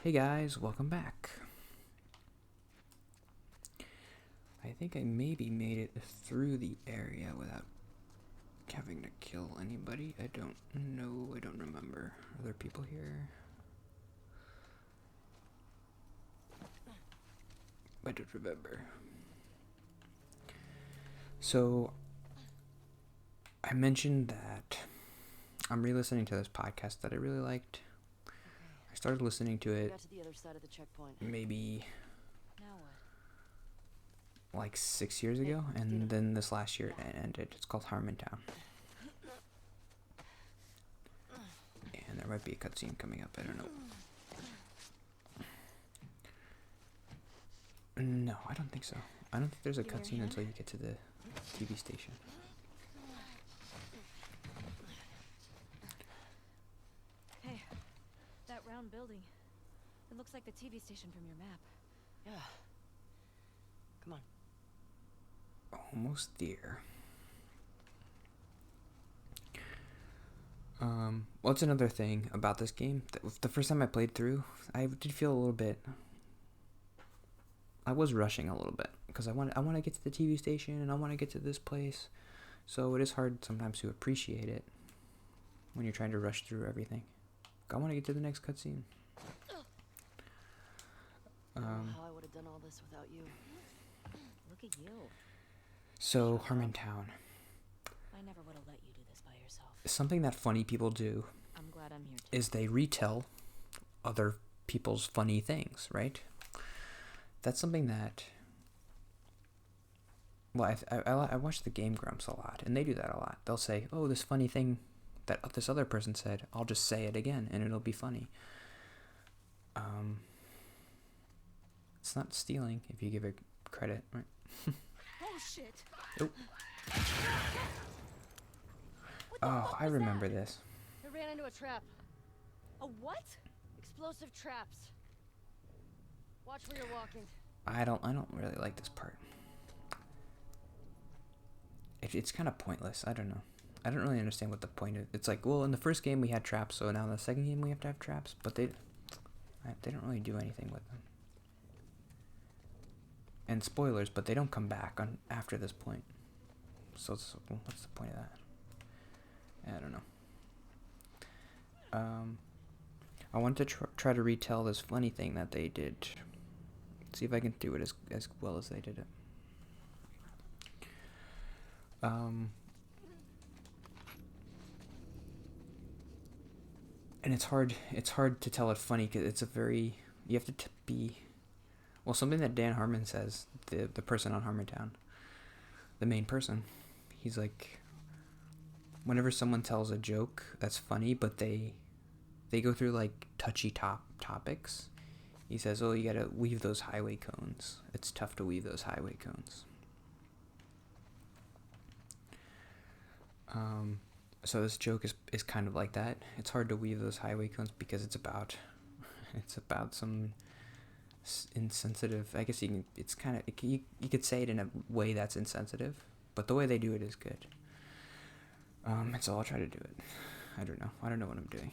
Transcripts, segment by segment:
Hey guys, welcome back. I think I maybe made it through the area without having to kill anybody. I don't know, I don't remember. Are there people here? I don't remember. So, I mentioned that I'm re-listening to this podcast that I really liked. I started listening to it Got to the other side of the checkpoint. maybe Now what? like 6 years ago, and then this last year it ended. It's called Harmontown. And there might be a cutscene coming up, I don't know. No, I don't think so. I don't think there's a cutscene until you get to the TV station. Hey, that round building. It looks like the TV station from your map. Yeah. Come on. Almost there. Well, it's another thing about this game. The first time I played through, I did feel a little bit... I was rushing a little bit because I want to get to the TV station and I want to get to this place. So it is hard sometimes to appreciate it when you're trying to rush through everything. I want to get to the next cutscene. I don't know how I would have done all this without you. Look at you. So, Harmontown. I never would have let you do this by yourself. Something that funny people do I'm glad I'm here too. is they retell other people's funny things, right? That's something that... Well, I watch the Game Grumps a lot, and they do that a lot. They'll say, oh, this funny thing that this other person said, I'll just say it again, and it'll be funny. It's not stealing if you give it credit, right? Oh shit! Oh. Oh, I remember this. I ran into a trap. A what? Explosive traps. Watch where you're walking. I don't really like this part. It's kind of pointless. I don't know. I don't really understand what the point is. It's like, well, in the first game we had traps, so now in the second game we have to have traps, but they don't really do anything with them. And spoilers, but they don't come back on after this point. So what's the point of that? I don't know. I wanted to try to retell this funny thing that they did. See if I can do it as well as they did it. And it's hard to tell it funny because it's a very... You have to be... Well, something that Dan Harmon says, the person on Harmontown, the main person, he's like, whenever someone tells a joke that's funny, but they go through like touchy topics, he says, oh, you gotta weave those highway cones. It's tough to weave those highway cones. So this joke is kind of like that. It's hard to weave those highway cones because it's about some insensitive. I guess it's kind of, you could say it in a way that's insensitive, but the way they do it is good. So I'll try to do it. I don't know what I'm doing.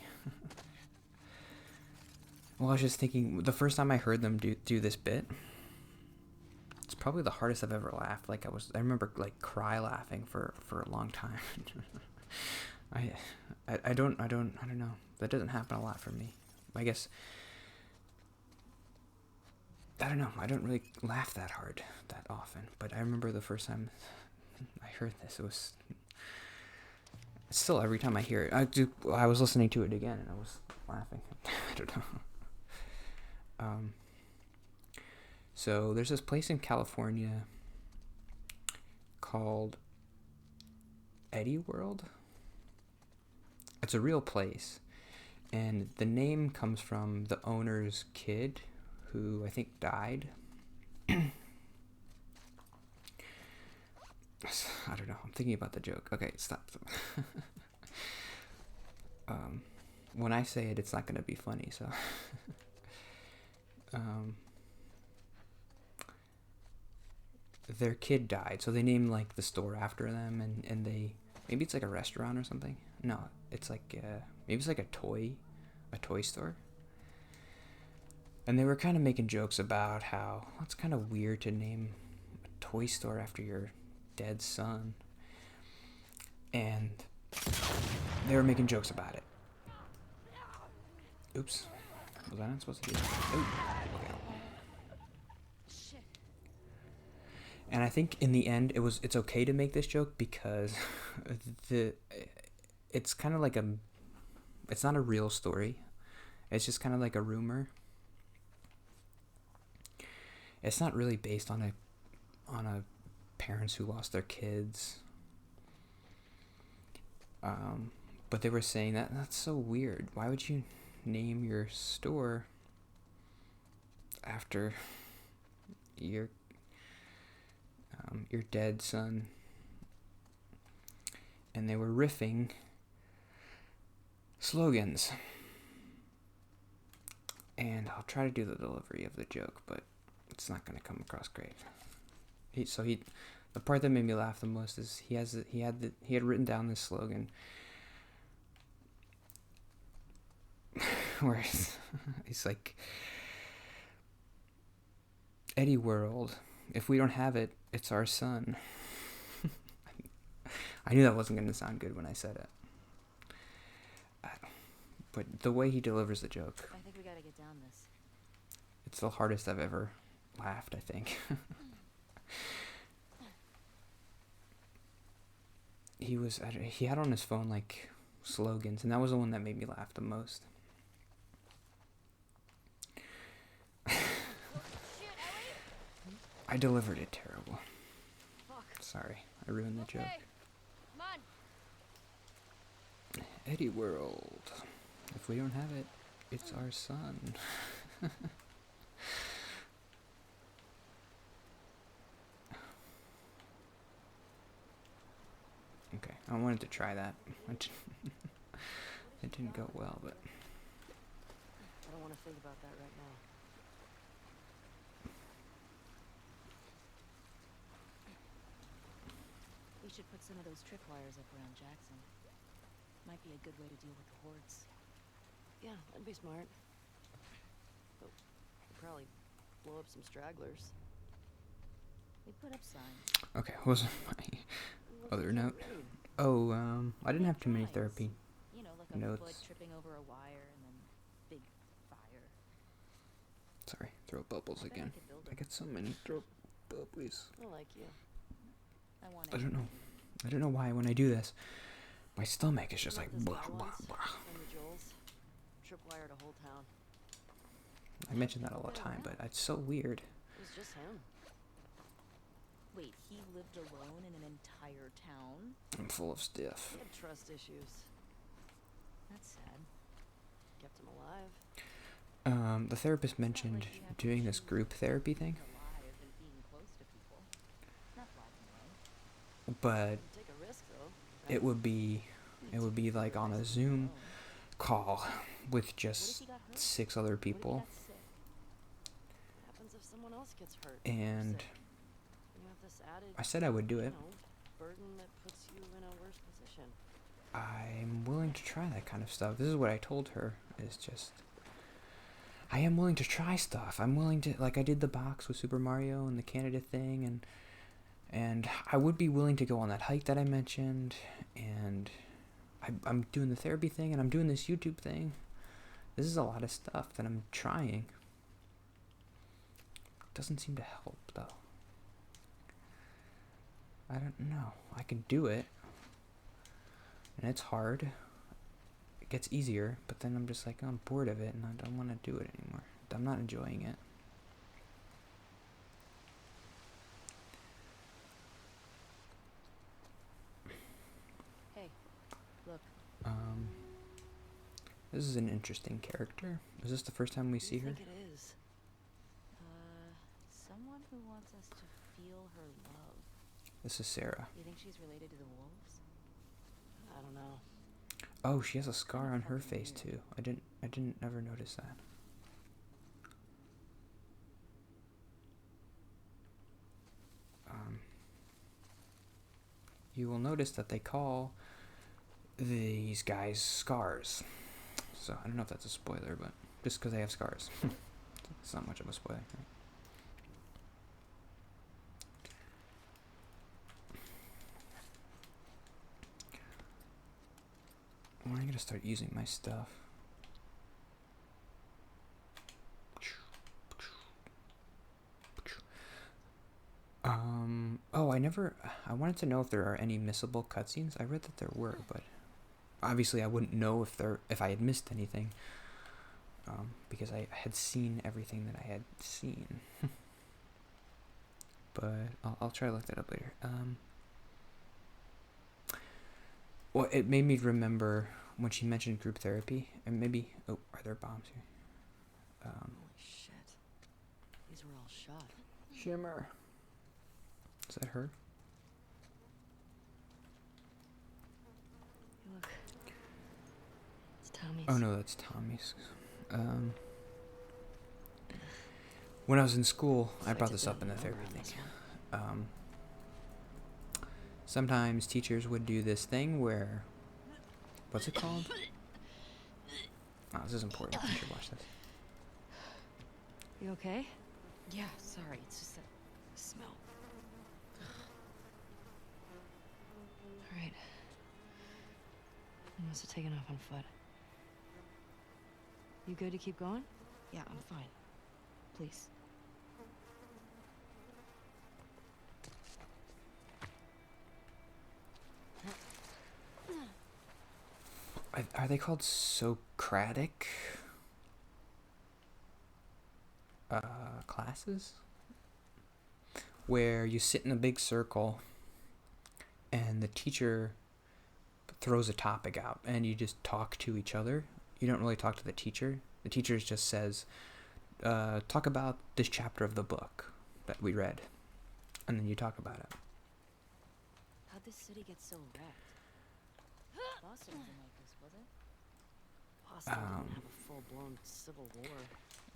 Well, I was just thinking, the first time I heard them do this bit, it's probably the hardest I've ever laughed. Like I remember like cry laughing for a long time. I don't know. That doesn't happen a lot for me. I guess, I don't know. I don't really laugh that hard that often. But I remember the first time I heard this, it was still every time I hear it. I was listening to it again and I was laughing. I don't know. So there's this place in California called Eddie World. It's a real place, and the name comes from the owner's kid, who I think died. I don't know. I'm thinking about the joke. Okay, stop. When I say it, it's not going to be funny, so... their kid died, so they named like the store after them, and they... Maybe it's like a restaurant or something. No, it's like... maybe it's like a toy store. And they were kind of making jokes about how it's kind of weird to name a toy store after your dead son. And they were making jokes about it. Oops. Was I not supposed to do that? Ooh. Okay. Shit. And I think in the end it's okay to make this joke because it's kind of like it's not a real story. It's just kind of like a rumor. It's not really based on a parents who lost their kids. But they were saying that's so weird. Why would you name your store after your dead son? And they were riffing slogans. And I'll try to do the delivery of the joke, but it's not going to come across great. The part that made me laugh the most is he had written down this slogan where he's like, Eddie World, if we don't have it, it's our son. I knew that wasn't going to sound good when I said it. But the way he delivers the joke, I think we gotta get down this. it's the hardest I've ever laughed, I think. He had on his phone like slogans, and that was the one that made me laugh the most. Shit, Ellie! I delivered it terrible. Fuck. Sorry, I ruined the joke. Okay. Come on. Eddie World. If we don't have it, it's our son. Okay, I wanted to try that. It didn't go well, but I don't want to think about that right now. We should put some of those tripwires up around Jackson. Might be a good way to deal with the hordes. Yeah, that'd be smart. But we'd probably blow up some stragglers. We put up signs. okay. What was my other note? Oh, I didn't have too many therapy. You know, like a Notes. foot tripping over a wire and then big fire. Sorry, throw bubbles I bet again. could build I them. get so many throw bubbles. I like you. I don't know. I don't know why when I do this, my stomach is just Not like this blah guy blah once, blah. From the Joels. Tripwired a whole town. I mention that all the time, but it's so weird. It was just him. Wait, he lived alone in an entire town? I'm full of stiff. He had trust issues. That's sad. Kept him alive. The therapist mentioned doing this group therapy thing, Being alive and being close to people. Not black and white. but He'd take a risk though. it would be like on a Zoom call with What if just he got hurt? 6 other What if he people, got sick? What happens if someone else gets hurt? or and sick? You have this added, I said I would do it. burden that puts you in a worse position. I'm willing to try that kind of stuff. This is what I told her. Is just I am willing to try stuff. I'm willing to, like, I did the box with Super Mario and the Canada thing, and I would be willing to go on that hike that I mentioned, and I'm doing the therapy thing, and I'm doing this YouTube thing. This is a lot of stuff that I'm trying. Doesn't seem to help though. I don't know. I can do it, and it's hard. It gets easier, but then I'm just like, I'm bored of it, and I don't want to do it anymore. I'm not enjoying it. Hey, look. This is an interesting character. Is this the first time we see Who do her? you think it is? Someone who wants us to feel her love. This is Sarah. You think she's related to the wolves? I don't know. Oh, she has a scar on her face too. I didn't ever notice that. You will notice that they call these guys scars. So I don't know if that's a spoiler, but just because they have scars. It's not much of a spoiler, right? When am I gonna start using my stuff? Oh, I wanted to know if there are any missable cutscenes. I read that there were, but obviously I wouldn't know if I had missed anything. Because I had seen everything that I had seen. But I'll try to look that up later. Well, it made me remember when she mentioned group therapy, and maybe... Oh, are there bombs here? Holy shit. These were all shot. Shimmer. Is that her? Hey, look. It's Tommy's. Oh no, that's Tommy's. When I was in school, I brought this up in the therapy thing. Sometimes teachers would do this thing where... What's it called? Oh, this is important. You should watch this. You okay? Yeah, sorry. It's just that smell. Alright. You must have taken off on foot. You good to keep going? Yeah, I'm fine. Please. Are they called Socratic classes? Where you sit in a big circle and the teacher throws a topic out and you just talk to each other. You don't really talk to the teacher. The teacher just says, talk about this chapter of the book that we read. And then you talk about it. How'd this city get so wrecked? Boston wasn't like this, was it? Boston didn't have a full-blown civil war.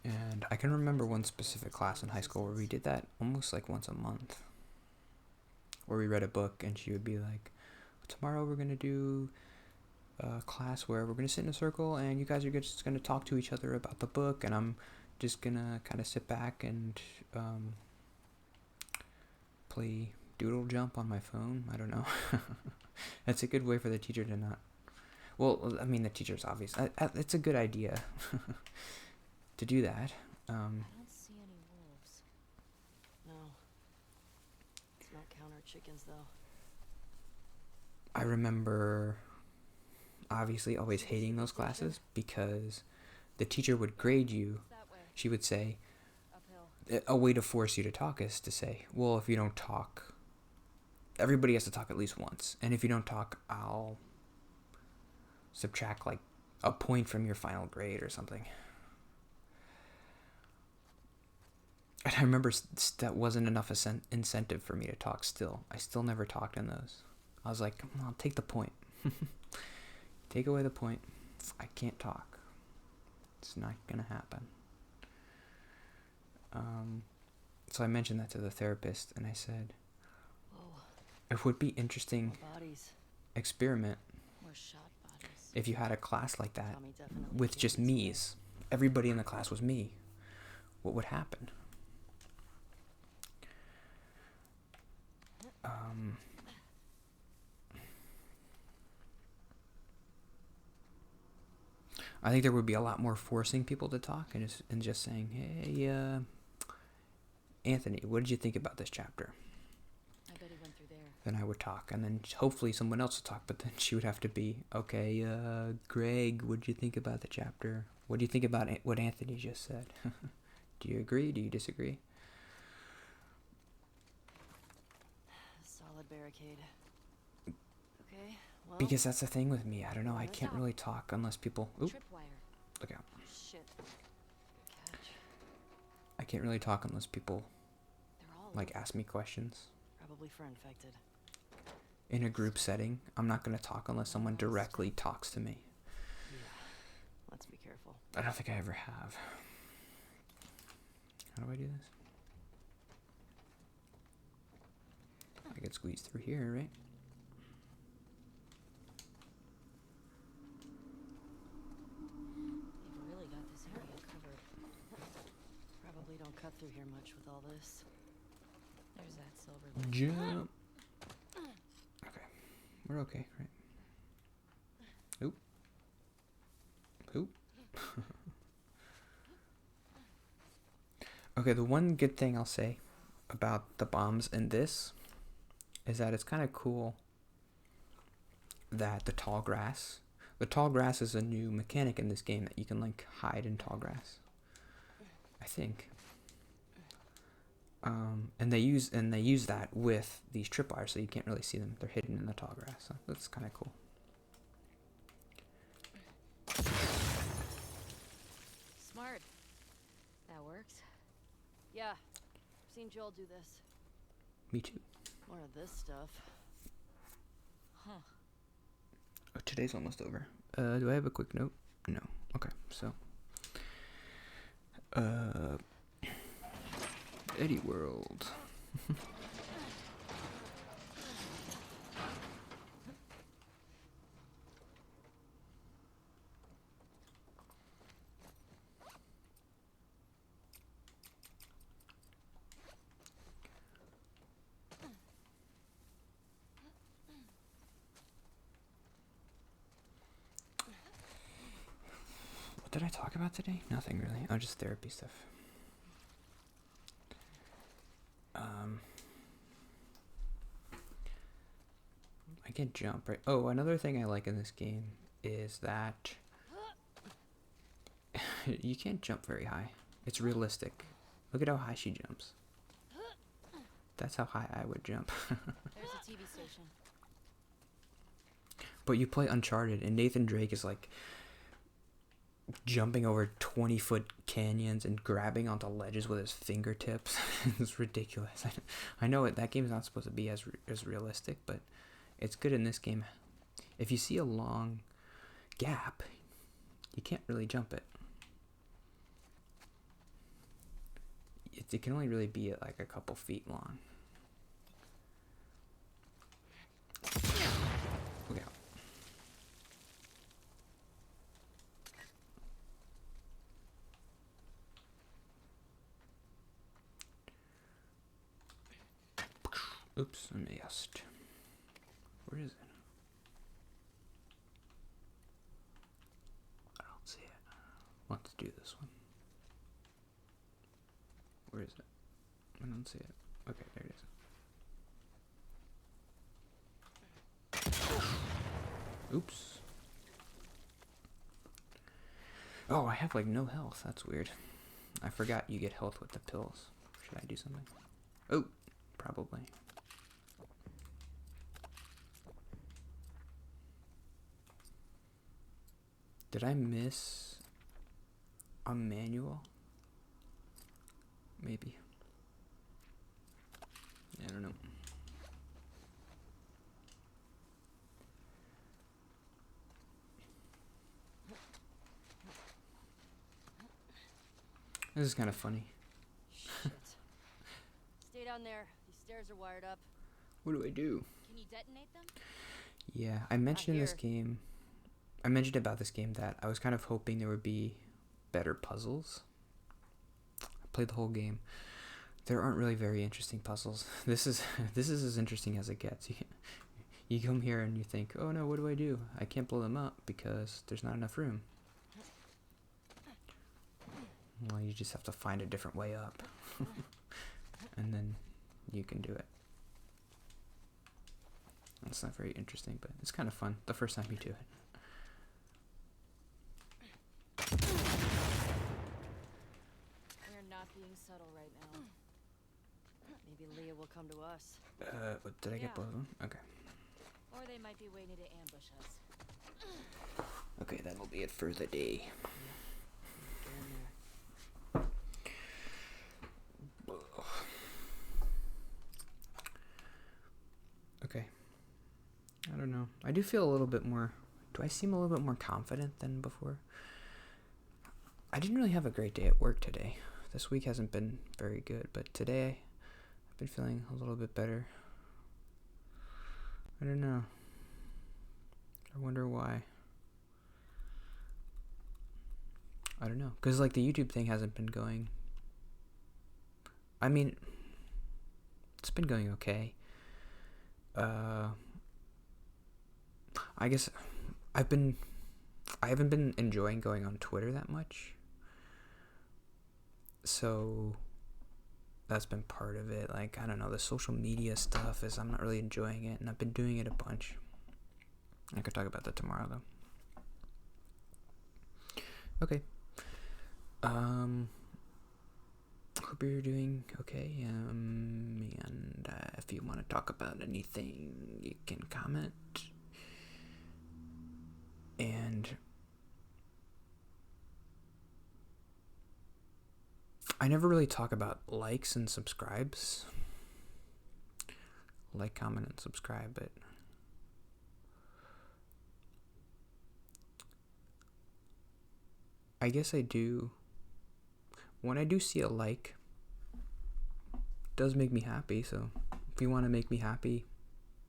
And I can remember one specific class in high school where we did that almost like once a month. Where we read a book and she would be like, tomorrow we're going to do a class where we're going to sit in a circle and you guys are just going to talk to each other about the book, and I'm just going to kind of sit back and play doodle jump on my phone. I don't know. That's a good way for the teacher to not... Well, I mean, the teacher's obvious. It's a good idea to do that. I don't see any wolves. No. It's not counter chickens, though. I remember obviously always hating those classes because the teacher would grade you. That way. She would say, Uphill. a way to force you to talk is to say, well, if you don't talk, everybody has to talk at least once. And if you don't talk, I'll subtract like a point from your final grade or something. And I remember that wasn't enough incentive for me to talk still. I still never talked in those. I was like, I'll take the point. Take away the point. I can't talk. It's not going to happen. So I mentioned that to the therapist, and I said, Whoa. it would be interesting More bodies. experiment More shot bodies. if you had a class like that Tommy definitely with killed just this me's. Everybody in the class was me. What would happen? I think there would be a lot more forcing people to talk and just saying, hey, Anthony, what did you think about this chapter? I bet he went through there. Then I would talk, and then hopefully someone else would talk, but then she would have to be, okay, Greg, what did you think about the chapter? What do you think about what Anthony just said? Do you agree? Do you disagree? Solid barricade. Okay, well... Because that's the thing with me. I don't know. I can't really talk unless people... Oop, Tripwire. look out. Shit. Good catch. I can't really talk unless people, They're all like, ask me questions. probably for infected. In a group setting, I'm not going to talk unless someone directly talks to me. Yeah. Let's be careful. I don't think I ever have. How do I do this? I could squeeze through here, right? They've really got this area covered. Probably don't cut through here much with all this. There's that silver lake. Jump. Okay. We're okay, right? Oop. Oop. Okay, the one good thing I'll say about the bombs in this is that it's kind of cool that the tall grass is a new mechanic in this game, that you can like hide in tall grass, I think. And they use that with these tripwires, so you can't really see them. They're hidden in the tall grass. So that's kind of cool. Smart. That works. Yeah. I've seen Joel do this. Me too. More of this stuff. Huh. Oh, today's almost over. Do I have a quick note? No. Okay, so Eddie World. What did I talk about today? Nothing really. Oh, just therapy stuff. I can jump, right? Oh, another thing I like in this game is that you can't jump very high. It's realistic. Look at how high she jumps. That's how high I would jump. There's a TV station. But you play Uncharted, and Nathan Drake is like jumping over 20-foot canyons and grabbing onto ledges with his fingertips. It's ridiculous. I know that game's not supposed to be as realistic, but it's good in this game. If you see a long gap, you can't really jump it. It can only really be like a couple feet long. Look out. Oops, I missed. Where is it? I don't see it. Let's do this one. Where is it? I don't see it. Okay, there it is. Oops. Oh, I have like no health. That's weird. I forgot you get health with the pills. Should I do something? Oh, probably. Did I miss a manual? Maybe. I don't know. This is kind of funny. Shit. Stay down there. These stairs are wired up. What do I do? Can you detonate them? Yeah, I mentioned in this here. game. I mentioned about this game that I was kind of hoping there would be better puzzles. I played the whole game. There aren't really very interesting puzzles. This is as interesting as it gets. You come here and you think, oh no, what do I do? I can't blow them up because there's not enough room. Well, you just have to find a different way up. And then you can do it. It's not very interesting, but it's kind of fun the first time you do it. We're not being subtle right now. Maybe Leah will come to us. What, did I Yeah. get both of them? Okay. Or they might be waiting to ambush us. Okay, that'll be it for the day. Get in there. Okay. I don't know. I do feel a little bit more... Do I seem a little bit more confident than before? I didn't really have a great day at work today. This week hasn't been very good, but today I've been feeling a little bit better. I don't know. I wonder why. I don't know. Because, like, the YouTube thing hasn't been going I mean, it's been going okay. I guess I haven't been enjoying going on Twitter that much. So that's been part of it. Like, I don't know, the social media stuff is, I'm not really enjoying it, and I've been doing it a bunch. I could talk about that tomorrow, though. Okay. Hope you're doing okay. And if you want to talk about anything, you can comment. And I never really talk about likes and subscribes. Like, comment, and subscribe, but I guess I do. When I do see a like, it does make me happy. So if you want to make me happy,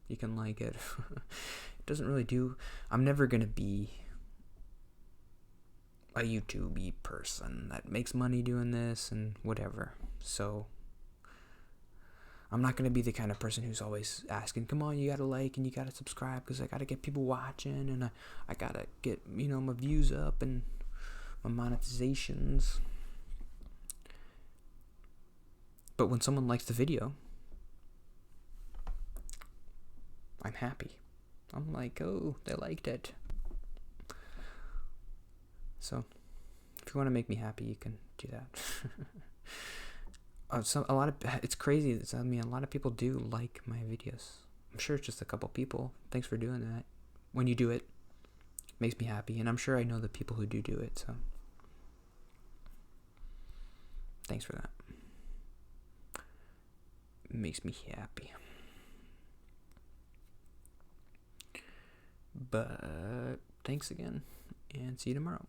you can like it. It doesn't really do. I'm never gonna be a YouTube person that makes money doing this and whatever. So I'm not gonna be the kind of person who's always asking, come on, you gotta like and you gotta subscribe because I gotta get people watching, and I gotta get, my views up and my monetizations. But when someone likes the video, I'm happy. I'm like, oh, they liked it. So if you want to make me happy, you can do that. It's crazy. A lot of people do like my videos. I'm sure it's just a couple people. Thanks for doing that. When you do it, it makes me happy, and I'm sure I know the people who do it. So thanks for that. It makes me happy. But thanks again, and see you tomorrow.